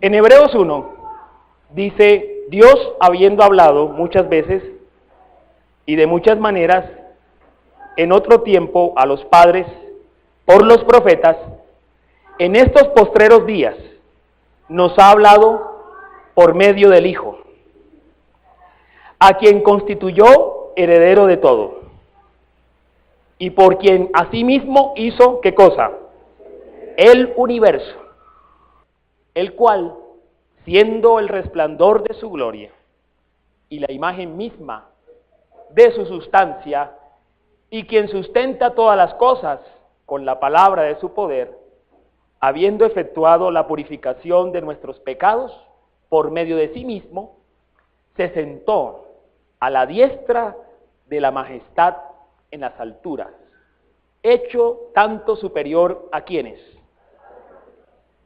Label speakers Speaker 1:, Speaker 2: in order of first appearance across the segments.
Speaker 1: En Hebreos 1 dice, Dios habiendo hablado muchas veces y de muchas maneras en otro tiempo a los padres por los profetas, en estos postreros días nos ha hablado por medio del Hijo, a quien constituyó heredero de todo, y por quien asimismo hizo, ¿qué cosa? El universo, el cual, siendo el resplandor de su gloria y la imagen misma de su sustancia, y quien sustenta todas las cosas con la palabra de su poder, habiendo efectuado la purificación de nuestros pecados por medio de sí mismo, se sentó a la diestra de la majestad en las alturas, hecho tanto superior a quienes,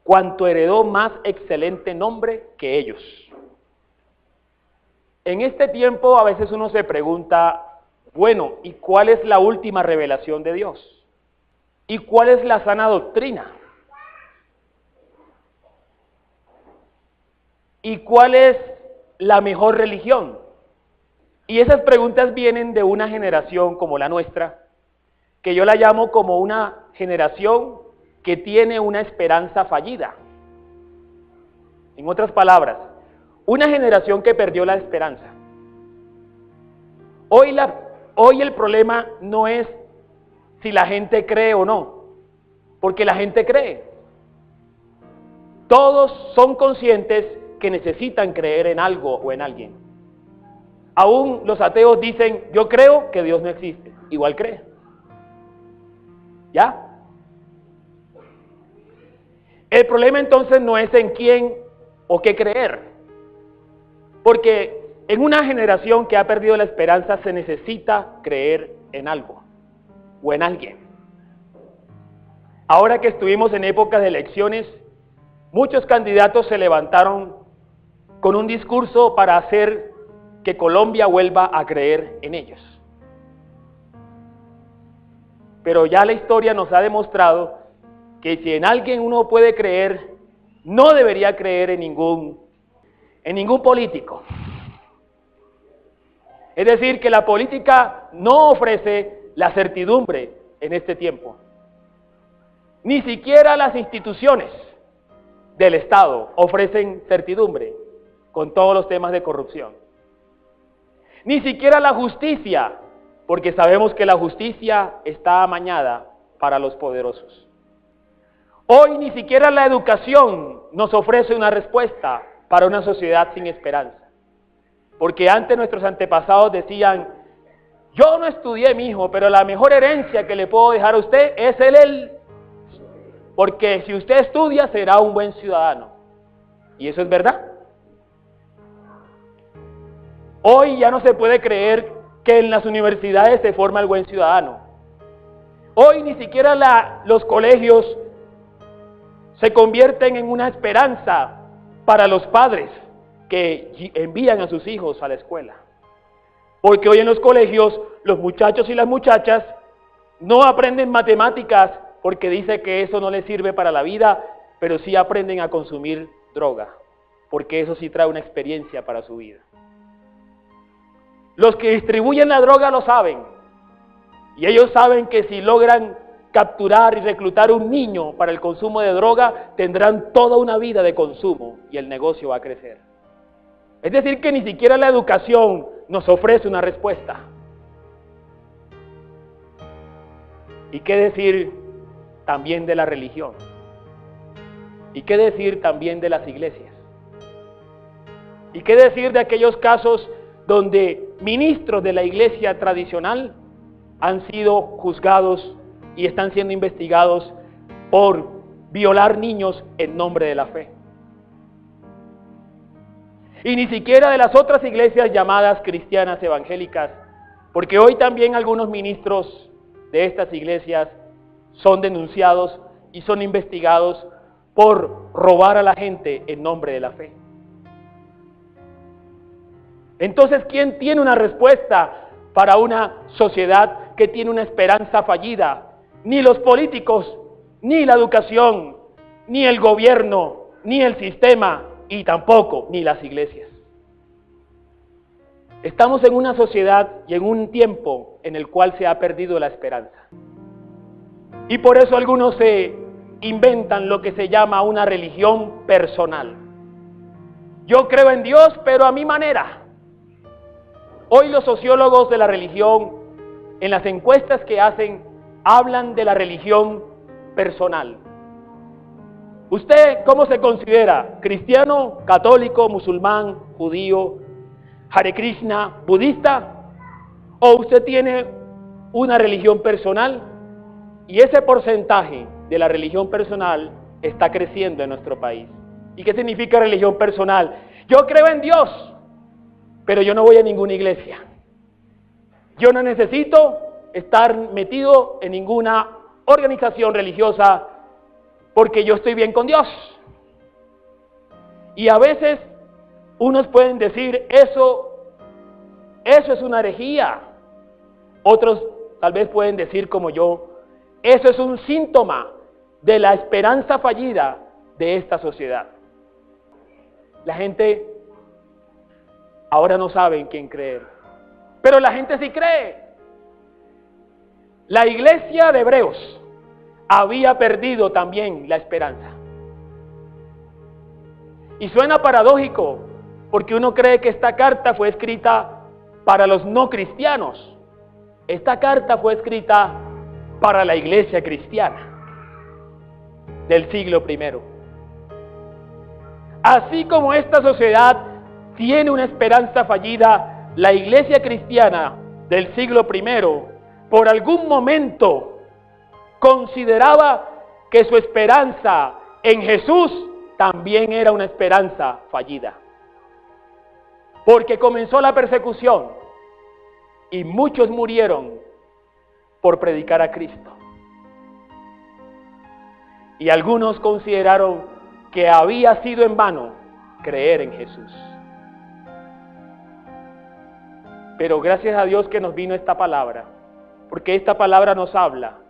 Speaker 1: cuanto heredó más excelente nombre que ellos. En este tiempo a veces uno se pregunta, bueno, ¿y cuál es la última revelación de Dios? ¿Y cuál es la sana doctrina? ¿Y cuál es la mejor religión? Y esas preguntas vienen de una generación como la nuestra, que yo la llamo como una generación que tiene una esperanza fallida. En otras palabras, una generación que perdió la esperanza. Hoy el problema no es si la gente cree o no, porque la gente cree. Todos son conscientes que necesitan creer en algo o en alguien. Aún los ateos dicen, yo creo que Dios no existe, igual cree. ¿Ya? El problema entonces no es en quién o qué creer, porque en una generación que ha perdido la esperanza se necesita creer en algo o en alguien. Ahora que estuvimos en épocas de elecciones, muchos candidatos se levantaron con un discurso para hacer que Colombia vuelva a creer en ellos. Pero ya la historia nos ha demostrado que si en alguien uno puede creer, no debería creer en ningún político. Es decir, que la política no ofrece la certidumbre en este tiempo. Ni siquiera las instituciones del Estado ofrecen certidumbre con todos los temas de corrupción. Ni siquiera la justicia, porque sabemos que la justicia está amañada para los poderosos. Hoy ni siquiera la educación nos ofrece una respuesta para una sociedad sin esperanza. Porque antes nuestros antepasados decían, yo no estudié, mi hijo, pero la mejor herencia que le puedo dejar a usted es él. Porque si usted estudia, será un buen ciudadano. Y eso es verdad. Hoy ya no se puede creer que en las universidades se forma el buen ciudadano. Hoy ni siquiera los colegios se convierten en una esperanza para los padres que envían a sus hijos a la escuela. Porque hoy en los colegios los muchachos y las muchachas no aprenden matemáticas porque dice que eso no les sirve para la vida, pero sí aprenden a consumir droga, porque eso sí trae una experiencia para su vida. Los que distribuyen la droga lo saben, y ellos saben que si logran capturar y reclutar un niño para el consumo de droga, tendrán toda una vida de consumo y el negocio va a crecer. Es decir, que ni siquiera la educación nos ofrece una respuesta. ¿Y qué decir también de la religión? ¿Y qué decir también de las iglesias? ¿Y qué decir de aquellos casos donde ministros de la iglesia tradicional han sido juzgados y están siendo investigados por violar niños en nombre de la fe? Y ni siquiera de las otras iglesias llamadas cristianas evangélicas, porque hoy también algunos ministros de estas iglesias son denunciados y son investigados por robar a la gente en nombre de la fe. Entonces, ¿quién tiene una respuesta para una sociedad que tiene una esperanza fallida? Ni los políticos, ni la educación, ni el gobierno, ni el sistema y tampoco ni las iglesias. Estamos en una sociedad y en un tiempo en el cual se ha perdido la esperanza. Y por eso algunos se inventan lo que se llama una religión personal. Yo creo en Dios, pero a mi manera. Hoy los sociólogos de la religión, en las encuestas que hacen, hablan de la religión personal. ¿Usted cómo se considera? ¿Cristiano, católico, musulmán, judío, Hare Krishna, budista? ¿O usted tiene una religión personal? Y ese porcentaje de la religión personal está creciendo en nuestro país. ¿Y qué significa religión personal? Yo creo en Dios, pero yo no voy a ninguna iglesia. Yo no necesito estar metido en ninguna organización religiosa porque yo estoy bien con Dios. Y a veces unos pueden decir, eso es una herejía. Otros tal vez pueden decir como yo, eso es un síntoma de la esperanza fallida de esta sociedad. La gente ahora no sabe en quién creer, pero la gente sí cree. La iglesia de Hebreos había perdido también la esperanza. Y suena paradójico, porque uno cree que esta carta fue escrita para los no cristianos. Esta carta fue escrita para la iglesia cristiana del siglo I. Así como esta sociedad tiene una esperanza fallida, la iglesia cristiana del siglo I, por algún momento, consideraba que su esperanza en Jesús también era una esperanza fallida. Porque comenzó la persecución y muchos murieron por predicar a Cristo. Y algunos consideraron que había sido en vano creer en Jesús. Pero gracias a Dios que nos vino esta palabra, porque esta palabra nos habla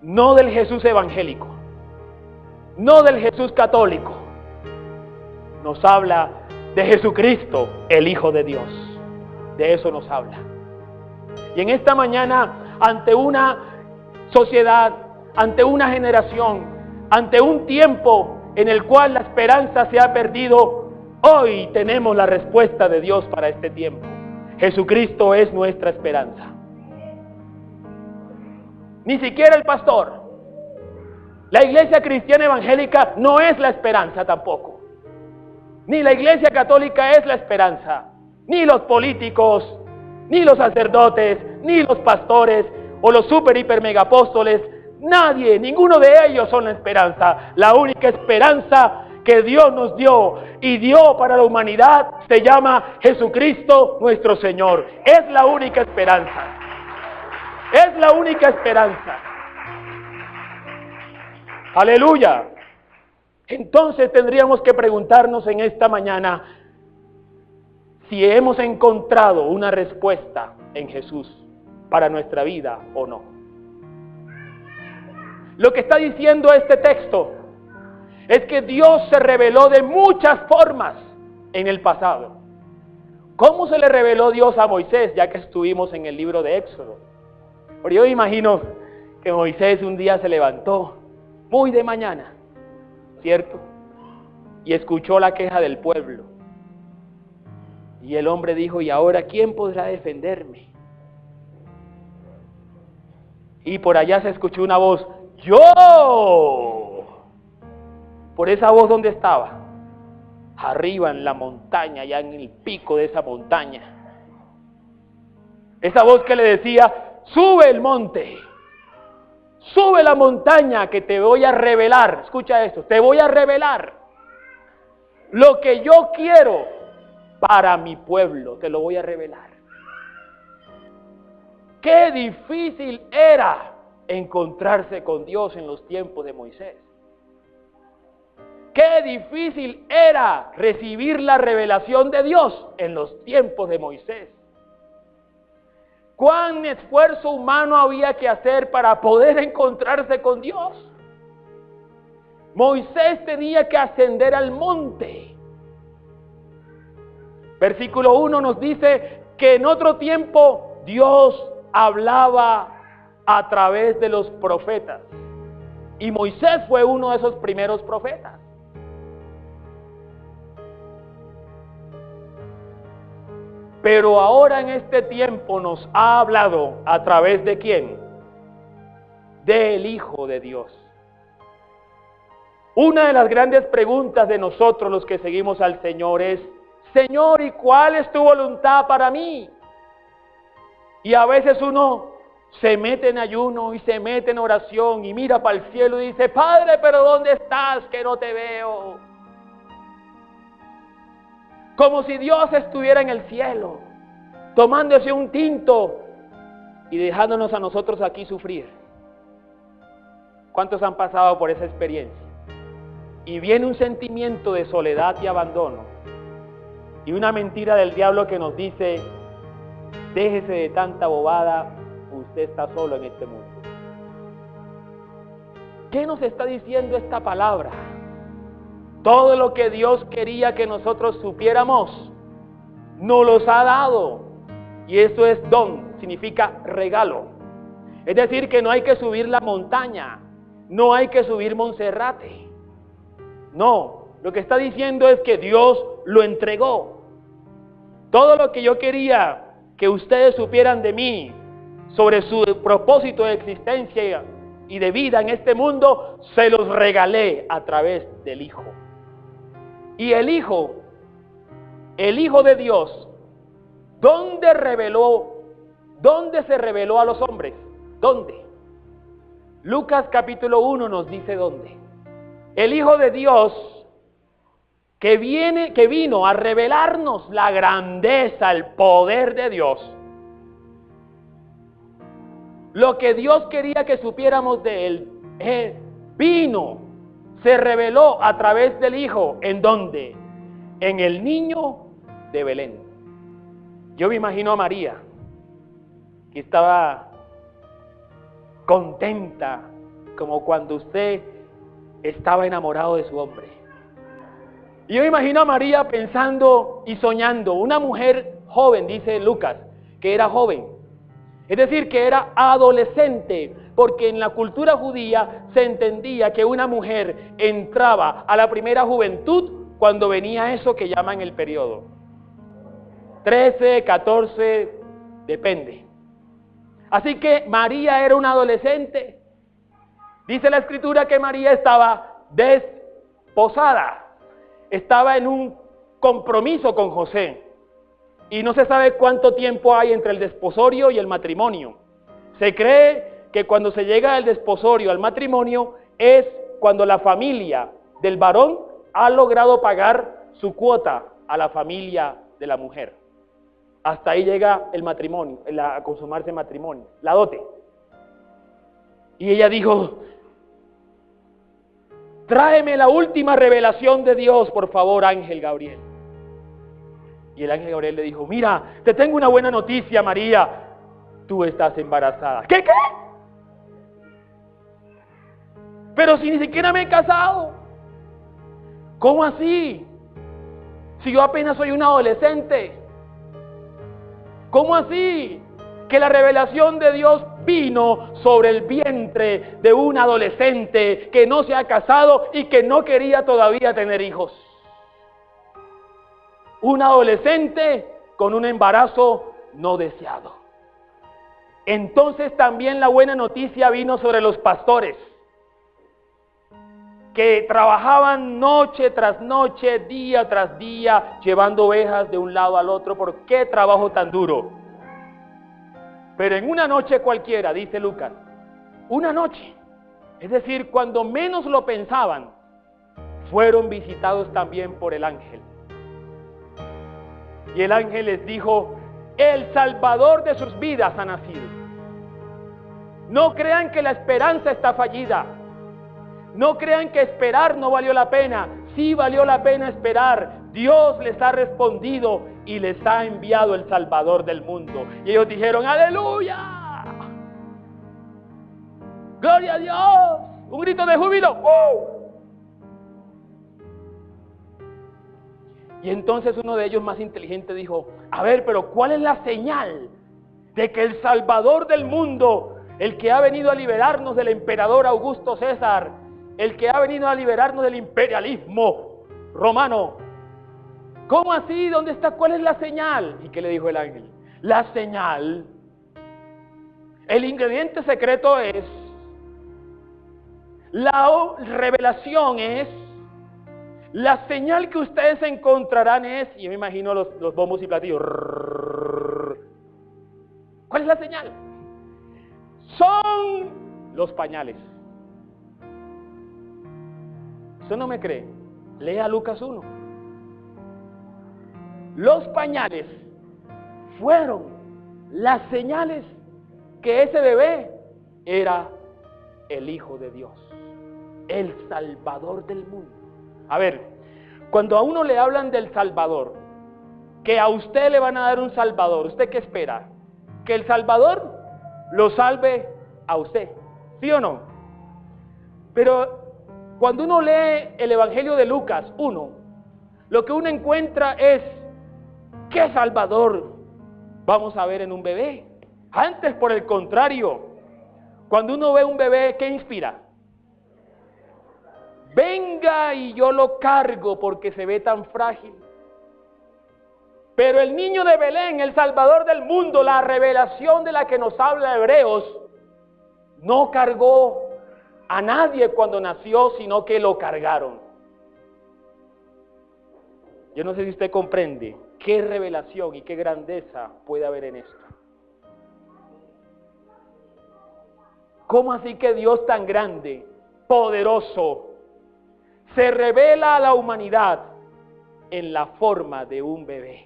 Speaker 1: no del Jesús evangélico, no del Jesús católico, nos habla de Jesucristo, el Hijo de Dios. De eso nos habla. Y en esta mañana, ante una sociedad, ante una generación, ante un tiempo en el cual la esperanza se ha perdido, hoy tenemos la respuesta de Dios para este tiempo. Jesucristo es nuestra esperanza. Ni siquiera el pastor. La iglesia cristiana evangélica no es la esperanza tampoco. Ni la iglesia católica es la esperanza. Ni los políticos, ni los sacerdotes, ni los pastores, o los super, hiper, megapóstoles. Nadie, ninguno de ellos son la esperanza. La única esperanza que Dios nos dio y dio para la humanidad se llama Jesucristo nuestro Señor. Es la única esperanza. Es la única esperanza. Aleluya. Entonces tendríamos que preguntarnos en esta mañana si hemos encontrado una respuesta en Jesús para nuestra vida o no. Lo que está diciendo este texto es que Dios se reveló de muchas formas en el pasado. ¿Cómo se le reveló Dios a Moisés, ya que estuvimos en el libro de Éxodo? Pero yo imagino que Moisés un día se levantó muy de mañana, ¿cierto? Y escuchó la queja del pueblo. Y el hombre dijo, ¿y ahora quién podrá defenderme? Y por allá se escuchó una voz, ¡yo! Por esa voz, ¿dónde estaba? Arriba en la montaña, allá en el pico de esa montaña. Esa voz que le decía, sube el monte, sube la montaña que te voy a revelar. Escucha esto, te voy a revelar lo que yo quiero para mi pueblo, te lo voy a revelar. Qué difícil era encontrarse con Dios en los tiempos de Moisés. Qué difícil era recibir la revelación de Dios en los tiempos de Moisés. ¿Cuán esfuerzo humano había que hacer para poder encontrarse con Dios? Moisés tenía que ascender al monte. Versículo 1 nos dice que en otro tiempo Dios hablaba a través de los profetas. Y Moisés fue uno de esos primeros profetas. Pero ahora en este tiempo nos ha hablado a través de ¿quién? Del Hijo de Dios. Una de las grandes preguntas de nosotros los que seguimos al Señor es: Señor, ¿y cuál es tu voluntad para mí? Y a veces uno se mete en ayuno y se mete en oración y mira para el cielo y dice: Padre, pero ¿dónde estás que no te veo? Como si Dios estuviera en el cielo, tomándose un tinto y dejándonos a nosotros aquí sufrir. ¿Cuántos han pasado por esa experiencia? Y viene un sentimiento de soledad y abandono, y una mentira del diablo que nos dice: déjese de tanta bobada, usted está solo en este mundo. ¿Qué nos está diciendo esta palabra? Todo lo que Dios quería que nosotros supiéramos, nos los ha dado. Y eso es don, significa regalo. Es decir, que no hay que subir la montaña, no hay que subir Monserrate. No, lo que está diciendo es que Dios lo entregó. Todo lo que yo quería que ustedes supieran de mí, sobre su propósito de existencia y de vida en este mundo, se los regalé a través del Hijo. Y el Hijo de Dios, ¿dónde se reveló a los hombres? ¿Dónde? Lucas capítulo 1 nos dice dónde. El Hijo de Dios que vino a revelarnos la grandeza, el poder de Dios. Lo que Dios quería que supiéramos de Él, se reveló a través del Hijo. ¿En dónde? En el niño de Belén. Yo me imagino a María, que estaba contenta, como cuando usted estaba enamorado de su hombre. Y yo me imagino a María pensando y soñando, una mujer joven, dice Lucas, que era joven. Es decir, que era adolescente, porque en la cultura judía se entendía que una mujer entraba a la primera juventud cuando venía eso que llaman el periodo. 13, 14, depende. Así que María era una adolescente. Dice la Escritura que María estaba desposada, estaba en un compromiso con José. Y no se sabe cuánto tiempo hay entre el desposorio y el matrimonio. Se cree que cuando se llega del desposorio al matrimonio es cuando la familia del varón ha logrado pagar su cuota a la familia de la mujer. Hasta ahí llega el matrimonio, a consumarse el matrimonio, la dote. Y ella dijo: tráeme la última revelación de Dios, por favor, ángel Gabriel. Y el ángel Gabriel le dijo: mira, te tengo una buena noticia, María, tú estás embarazada. ¿Qué? Pero si ni siquiera me he casado. ¿Cómo así? Si yo apenas soy un adolescente. ¿Cómo así? Que la revelación de Dios vino sobre el vientre de un adolescente que no se ha casado y que no quería todavía tener hijos. Un adolescente con un embarazo no deseado. Entonces también la buena noticia vino sobre los pastores, que trabajaban noche tras noche, día tras día, llevando ovejas de un lado al otro. ¿Por qué trabajo tan duro? Pero en una noche cualquiera, dice Lucas, una noche, es decir, cuando menos lo pensaban, fueron visitados también por el ángel. Y el ángel les dijo: el Salvador de sus vidas ha nacido. No crean que la esperanza está fallida. No crean que esperar no valió la pena. Sí valió la pena esperar. Dios les ha respondido y les ha enviado el Salvador del mundo. Y ellos dijeron: ¡aleluya! ¡Gloria a Dios! Un grito de júbilo. Y entonces uno de ellos más inteligente dijo, a ver, pero ¿cuál es la señal de que el Salvador del mundo, el que ha venido a liberarnos del emperador Augusto César, el que ha venido a liberarnos del imperialismo romano, ¿cómo así? ¿Dónde está? ¿Cuál es la señal? ¿Y qué le dijo el ángel? La señal, el ingrediente secreto es, la revelación es, la señal que ustedes encontrarán es, y yo me imagino los bombos y platillos. ¿Cuál es la señal? Son los pañales. ¿Usted no me cree? Lea Lucas 1. Los pañales fueron las señales que ese bebé era el Hijo de Dios, el Salvador del mundo. A ver, cuando a uno le hablan del Salvador, que a usted le van a dar un Salvador, ¿usted qué espera? Que el Salvador lo salve a usted, ¿sí o no? Pero cuando uno lee el Evangelio de Lucas 1, lo que uno encuentra es, ¿qué Salvador vamos a ver en un bebé? Antes, por el contrario, cuando uno ve un bebé, ¿qué inspira? Venga y yo lo cargo porque se ve tan frágil. Pero el niño de Belén, el Salvador del mundo, la revelación de la que nos habla Hebreos, no cargó a nadie cuando nació, sino que lo cargaron. Yo no sé si usted comprende qué revelación y qué grandeza puede haber en esto. ¿Cómo así que Dios tan grande, poderoso, se revela a la humanidad en la forma de un bebé?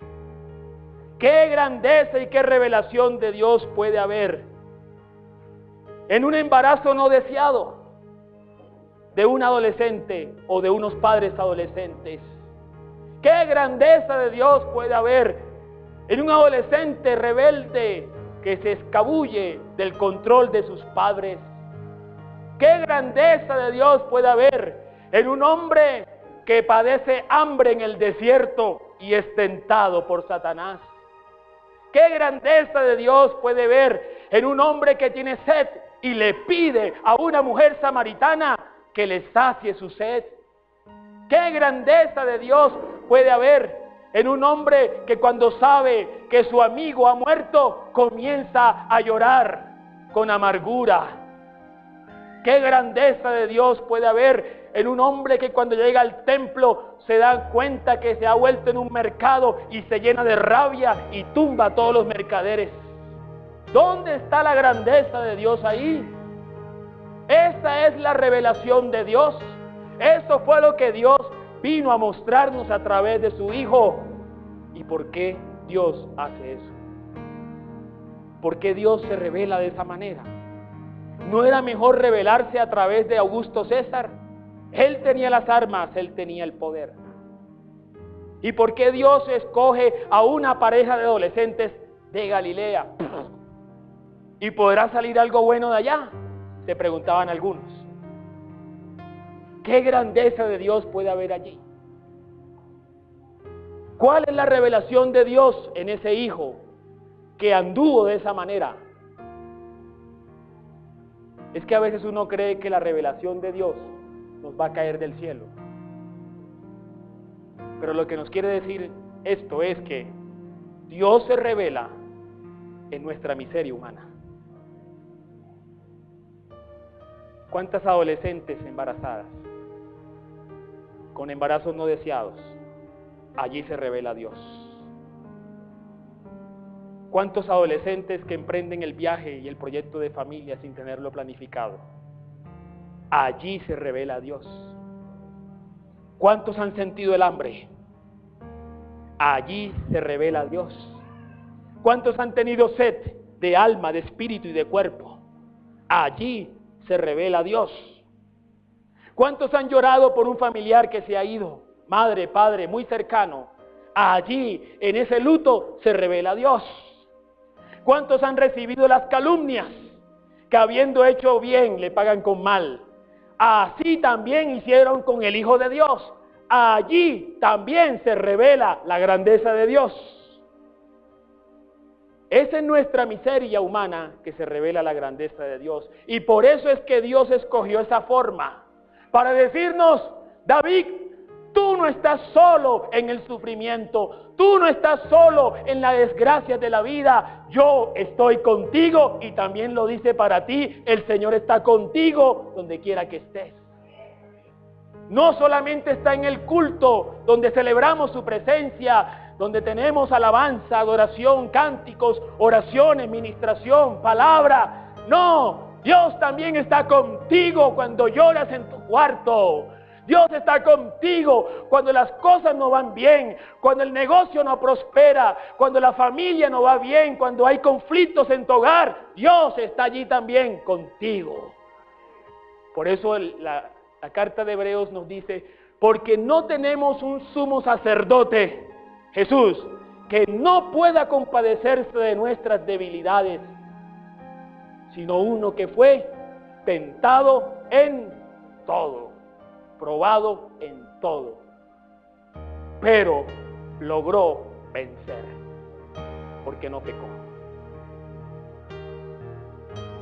Speaker 1: ¿Qué grandeza y qué revelación de Dios puede haber en un embarazo no deseado de un adolescente o de unos padres adolescentes? ¿Qué grandeza de Dios puede haber en un adolescente rebelde que se escabulle del control de sus padres? ¿Qué grandeza de Dios puede haber en un hombre que padece hambre en el desierto y es tentado por Satanás? ¿Qué grandeza de Dios puede ver en un hombre que tiene sed y le pide a una mujer samaritana que le sacie su sed? ¿Qué grandeza de Dios puede haber en un hombre que cuando sabe que su amigo ha muerto, comienza a llorar con amargura? ¿Qué grandeza de Dios puede haber en un hombre que cuando llega al templo se da cuenta que se ha vuelto en un mercado y se llena de rabia y tumba a todos los mercaderes? ¿Dónde está la grandeza de Dios ahí? Esa es la revelación de Dios. Eso fue lo que Dios vino a mostrarnos a través de su Hijo. ¿Y por qué Dios hace eso? ¿Por qué Dios se revela de esa manera? ¿No era mejor revelarse a través de Augusto César? Él tenía las armas, él tenía el poder. ¿Y por qué Dios escoge a una pareja de adolescentes de Galilea? ¿Y podrá salir algo bueno de allá?, se preguntaban algunos. ¿Qué grandeza de Dios puede haber allí? ¿Cuál es la revelación de Dios en ese hijo que anduvo de esa manera? Es que a veces uno cree que la revelación de Dios nos va a caer del cielo. Pero lo que nos quiere decir esto es que Dios se revela en nuestra miseria humana. ¿Cuántas adolescentes embarazadas con embarazos no deseados? Allí se revela Dios. ¿Cuántos adolescentes que emprenden el viaje y el proyecto de familia sin tenerlo planificado? Allí se revela Dios. ¿Cuántos han sentido el hambre? Allí se revela Dios. ¿Cuántos han tenido sed de alma, de espíritu y de cuerpo? Allí se revela Dios. ¿Cuántos han llorado por un familiar que se ha ido? Madre, padre, muy cercano. Allí, en ese luto, se revela Dios. ¿Cuántos han recibido las calumnias? Que habiendo hecho bien, le pagan con mal. Así también hicieron con el Hijo de Dios. allí también se revela la grandeza de Dios. Es en nuestra miseria humana que se revela la grandeza de Dios. Y por eso es que Dios escogió esa forma, para decirnos: David, tú no estás solo en el sufrimiento, tú no estás solo en la desgracia de la vida, yo estoy contigo. Y también lo dice para ti: el Señor está contigo donde quiera que estés. No solamente está en el culto, donde celebramos su presencia, donde tenemos alabanza, adoración, cánticos, oraciones, ministración, palabra. No, Dios también está contigo cuando lloras en tu cuarto. Dios está contigo cuando las cosas no van bien, cuando el negocio no prospera, cuando la familia no va bien, cuando hay conflictos en tu hogar. Dios está allí también contigo. Por eso la carta de Hebreos nos dice: porque no tenemos un sumo sacerdote, Jesús, que no pueda compadecerse de nuestras debilidades, sino uno que fue tentado en todo, probado en todo, pero logró vencer, porque no pecó.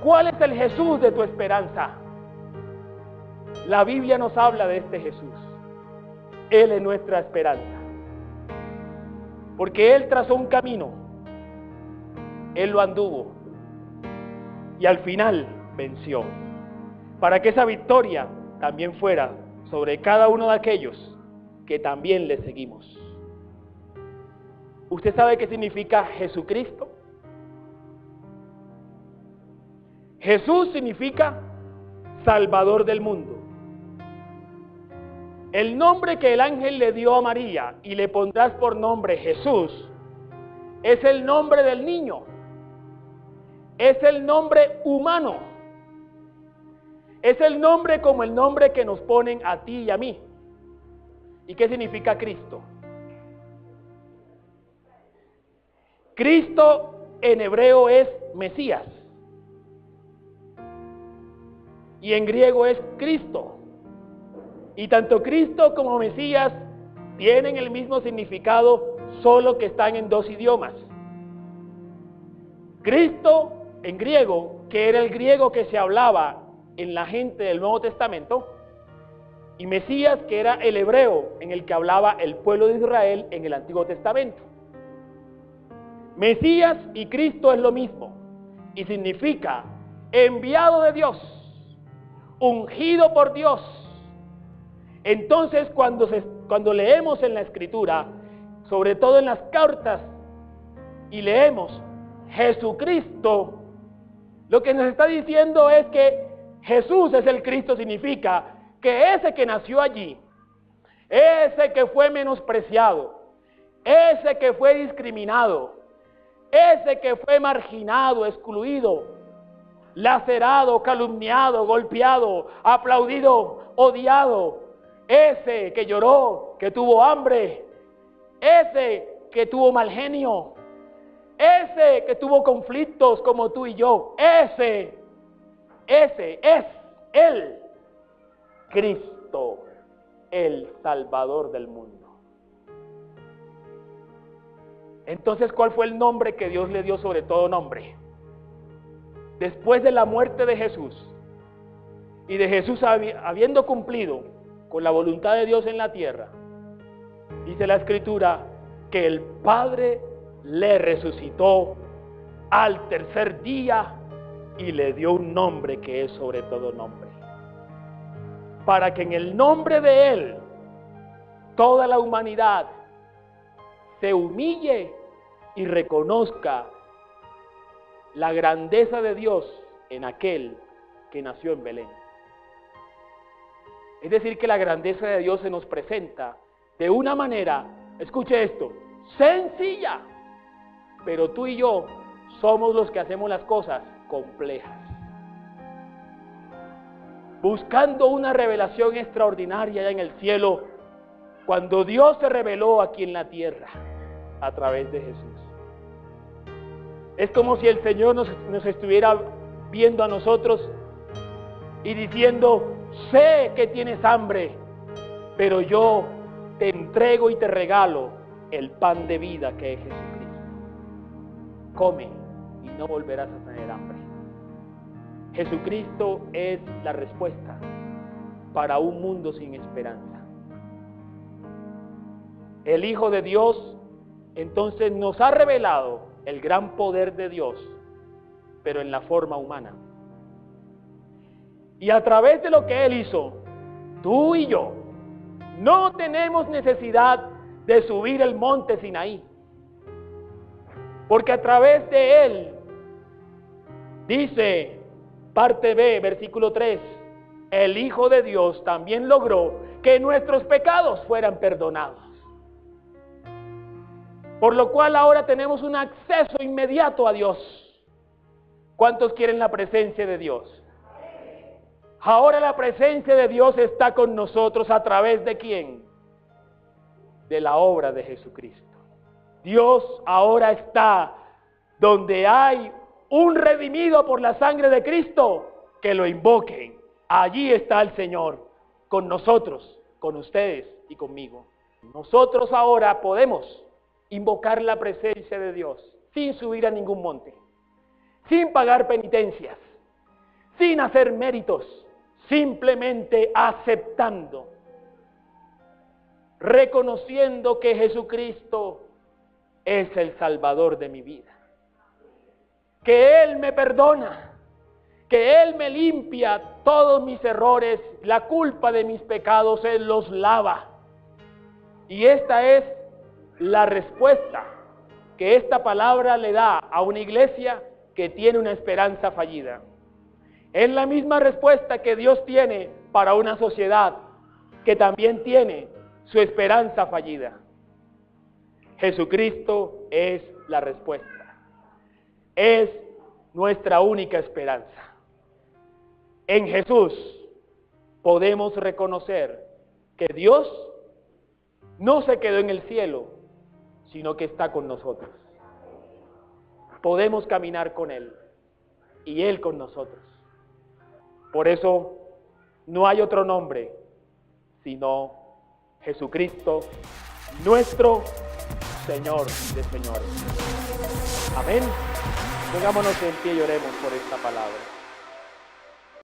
Speaker 1: ¿Cuál es el Jesús de tu esperanza? La Biblia nos habla de este Jesús. Él es nuestra esperanza, porque Él trazó un camino, Él lo anduvo y al final venció, para que esa victoria también fuera sobre cada uno de aquellos que también le seguimos. ¿Usted sabe qué significa Jesucristo? Jesús significa Salvador del mundo. El nombre que el ángel le dio a María: y le pondrás por nombre Jesús, es el nombre del niño, es el nombre humano, es el nombre como el nombre que nos ponen a ti y a mí. ¿Y qué significa Cristo? Cristo en hebreo es Mesías y en griego es Cristo. Y tanto Cristo como Mesías tienen el mismo significado, solo que están en dos idiomas. Cristo en griego, que era el griego que se hablaba en la gente del Nuevo Testamento, y Mesías, que era el hebreo en el que hablaba el pueblo de Israel en el Antiguo Testamento. Mesías y Cristo es lo mismo, y significa enviado de Dios, ungido por Dios. Entonces, cuando leemos en la Escritura, sobre todo en las cartas, y leemos Jesucristo, lo que nos está diciendo es que Jesús es el Cristo. Significa que ese que nació allí, ese que fue menospreciado, ese que fue discriminado, ese que fue marginado, excluido, lacerado, calumniado, golpeado, aplaudido, odiado, ese que lloró, que tuvo hambre, ese que tuvo mal genio, ese que tuvo conflictos como tú y yo, ese es el Cristo, el Salvador del mundo. Entonces, ¿cuál fue el nombre que Dios le dio sobre todo nombre? Después de la muerte de Jesús, y de Jesús habiendo cumplido con la voluntad de Dios en la tierra, dice la Escritura que el Padre le resucitó al tercer día y le dio un nombre que es sobre todo nombre, para que en el nombre de Él toda la humanidad se humille y reconozca la grandeza de Dios en aquel que nació en Belén. Es decir, que la grandeza de Dios se nos presenta de una manera, escuche esto, sencilla, pero tú y yo somos los que hacemos las cosas complejas, buscando una revelación extraordinaria allá en el cielo, cuando Dios se reveló aquí en la tierra a través de Jesús. Es como si el Señor nos estuviera viendo a nosotros y diciendo: sé que tienes hambre, pero yo entrego y te regalo el pan de vida que es Jesucristo. Come y no volverás a tener hambre. Jesucristo es la respuesta para un mundo sin esperanza. El Hijo de Dios entonces nos ha revelado el gran poder de Dios, pero en la forma humana. Y a través de lo que Él hizo, tú y yo no tenemos necesidad de subir el monte Sinaí, porque a través de Él, dice parte B, versículo 3, el Hijo de Dios también logró que nuestros pecados fueran perdonados. Por lo cual ahora tenemos un acceso inmediato a Dios. ¿Cuántos quieren la presencia de Dios? Ahora la presencia de Dios está con nosotros a través de ¿quién? De la obra de Jesucristo. Dios ahora está donde hay un redimido por la sangre de Cristo, que lo invoquen. Allí está el Señor, con nosotros, con ustedes y conmigo. Nosotros ahora podemos invocar la presencia de Dios sin subir a ningún monte, sin pagar penitencias, sin hacer méritos, simplemente aceptando, reconociendo que Jesucristo es el Salvador de mi vida, que Él me perdona, que Él me limpia todos mis errores, la culpa de mis pecados Él los lava. Y esta es la respuesta que esta palabra le da a una iglesia que tiene una esperanza fallida. Es la misma respuesta que Dios tiene para una sociedad que también tiene su esperanza fallida. Jesucristo es la respuesta. Es nuestra única esperanza. En Jesús podemos reconocer que Dios no se quedó en el cielo, sino que está con nosotros. Podemos caminar con Él y Él con nosotros. Por eso no hay otro nombre sino Jesucristo, nuestro Señor de señores. Amén. Pongámonos en pie y oremos por esta palabra.